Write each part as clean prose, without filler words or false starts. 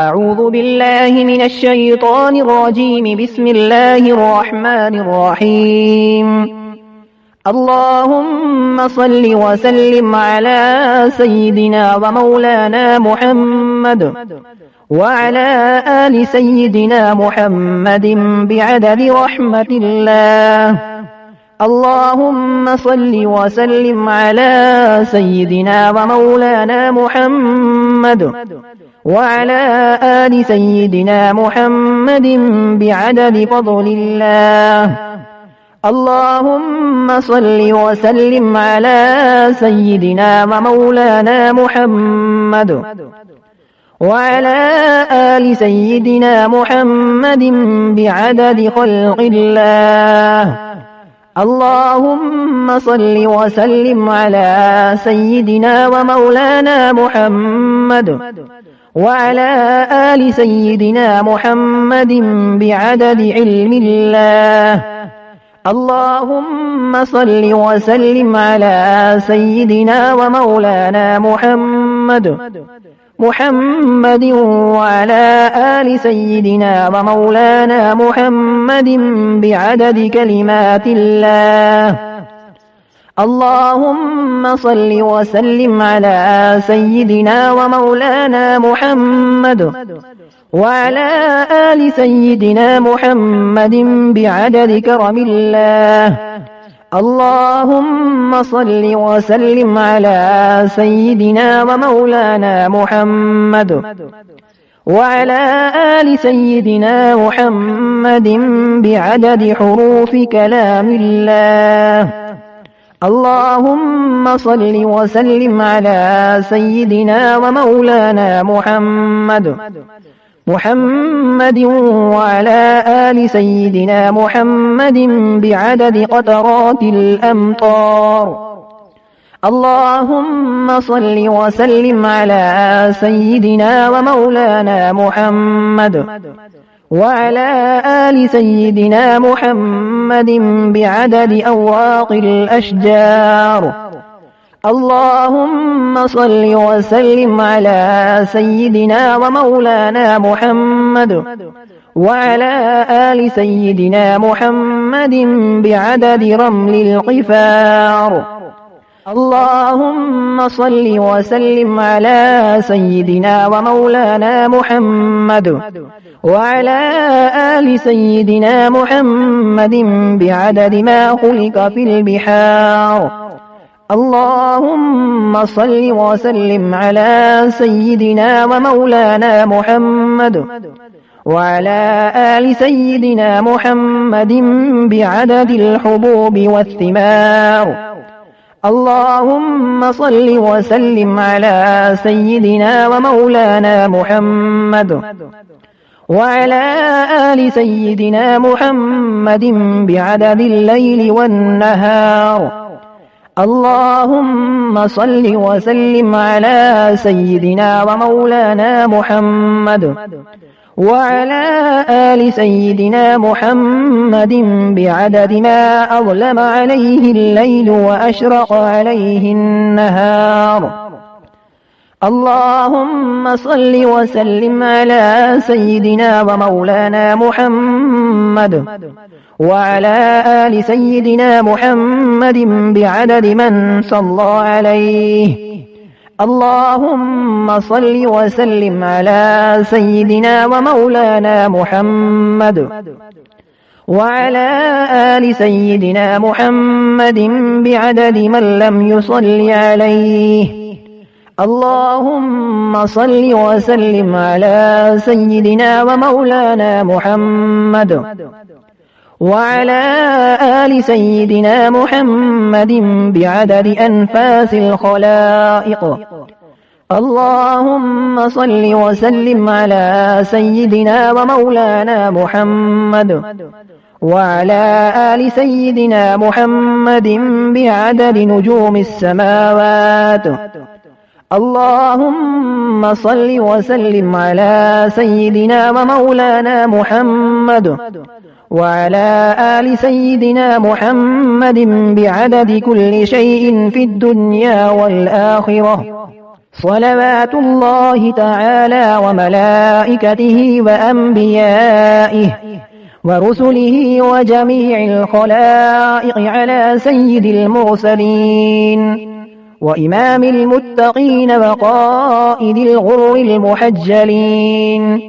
أعوذ بالله من الشيطان الرجيم. بسم الله الرحمن الرحيم. اللهم صل وسلم على سيدنا ومولانا محمد وعلى آل سيدنا محمد بعدد رحمة الله. اللهم صل وسلم على سيدنا ومولانا محمد وعلى آل سيدنا محمد بعدد فضل الله. اللهم صل وسلم على سيدنا ومولانا محمد وعلى آل سيدنا محمد بعدد خلق الله. اللهم صل وسلم على سيدنا ومولانا محمد وعلى آل سيدنا محمد بعدد علم الله. اللهم صل وسلم على سيدنا ومولانا محمد وعلى آل سيدنا ومولانا محمد بعدد كلمات الله. اللهم صل وسلم على سيدنا ومولانا محمد وعلى آل سيدنا محمد بعدد كرم الله. اللهم صل وسلم على سيدنا ومولانا محمد وعلى آل سيدنا محمد بعدد حروف كلام الله. اللهم صل وسلم على سيدنا ومولانا محمد وعلى آل سيدنا محمد بعدد قطرات الأمطار. اللهم صل وسلم على سيدنا ومولانا محمد وعلى آل سيدنا محمد بعدد أوراق الأشجار. اللهم صل وسلم على سيدنا ومولانا محمد وعلى آل سيدنا محمد بعدد رمل القفار. اللهم صل وسلم على سيدنا ومولانا محمد وعلى آل سيدنا محمد بعدد ما خلق في البحار. اللهم صل وسلم على سيدنا ومولانا محمد وعلى آل سيدنا محمد بعدد الحبوب والثمار. اللهم صل وسلم على سيدنا ومولانا محمد وعلى آل سيدنا محمد بعدد الليل والنهار. اللهم صل وسلم على سيدنا ومولانا محمد وعلى آل سيدنا محمد بعدد ما أظلم عليه الليل وأشرق عليه النهار. اللهم صل وسلم على سيدنا ومولانا محمد وعلى آل سيدنا محمد بعدد من صلى عليه. اللهم صل وسلم على سيدنا ومولانا محمد وعلى آل سيدنا محمد بعدد من لم يصل عليه. اللهم صل وسلم على سيدنا ومولانا محمد وعلى آل سيدنا محمد بعدد أنفاس الخلائق. اللهم صل وسلم على سيدنا ومولانا محمد وعلى آل سيدنا محمد بعدد نجوم السماوات. اللهم صل وسلم على سيدنا ومولانا محمد وعلى آل سيدنا محمد بعدد كل شيء في الدنيا والآخرة. صلوات الله تعالى وملائكته وأنبيائه ورسله وجميع الخلائق على سيد المرسلين وإمام المتقين وقائد الغر المحجلين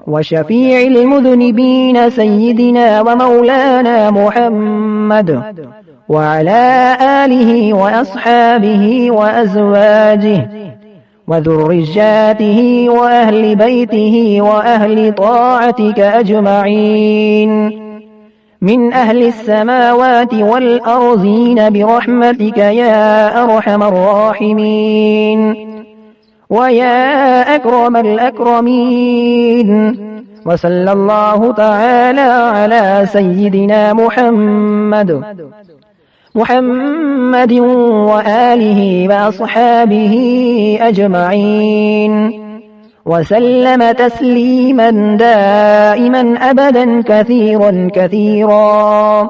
وشفيع المذنبين سيدنا ومولانا محمد وعلى آله وأصحابه وأزواجه وذرياته وأهل بيته وأهل طاعتك أجمعين من أهل السماوات والأرضين برحمتك يا أرحم الراحمين ويا أكرم الأكرمين. وصلى الله تعالى على سيدنا محمد وآله وأصحابه أجمعين وسلم تسليما دائما أبدا كثيرا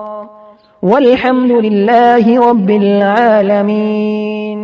والحمد لله رب العالمين.